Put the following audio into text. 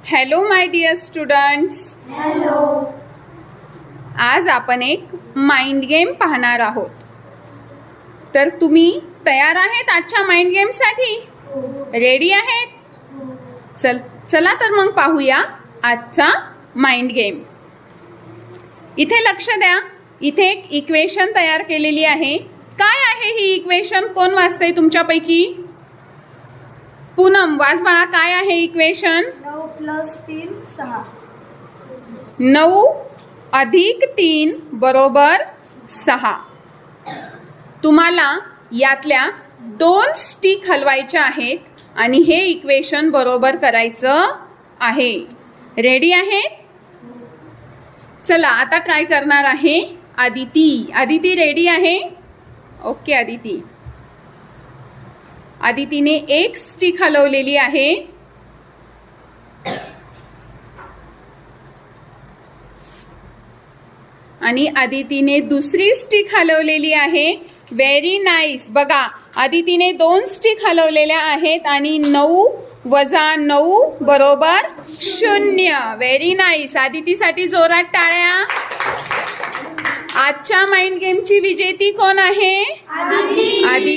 Hello my dear students. Hello. आज आपण एक माइंड गेम पाहणार आहोत. तर तुम्ही तयार आहेत आजच्या माइंड गेमसाठी? रेडी आहेत? चला तर मग पाहूया आजचा माइंड गेम. इथे लक्ष द्या. इथे एक इक्वेशन तयार केलेली आहे. काय आहे ही इक्वेशन? कोण वाचतंय तुमच्यापैकी? पूनम वाच बाळा. काय आहे इक्वेशन? 9 + 3 6. 9 + 3 = 6. तुम्हाला यातल्या 2 स्टिक हलवायच्या आहेत आणि हे इक्वेशन बरोबर करायचं आहे. रेडी आहे? चला आता ट्राय करणार आहे आदिती. आदिती रेडी आहे? ओके आदिती. आदितीने एक स्टिक हलवलेली आहे. आणि आदितीने दुसरी स्टिक हलवलेली आहे. Very nice. बघा आदितीने 2 स्टिक हलवलेल्या आहेत आणि 9 - 9 = 0. Very nice. आदितीसाठी जोरात टाळ्या. आजच्या माइंड गेमची विजेती कोण आहे? आदिती.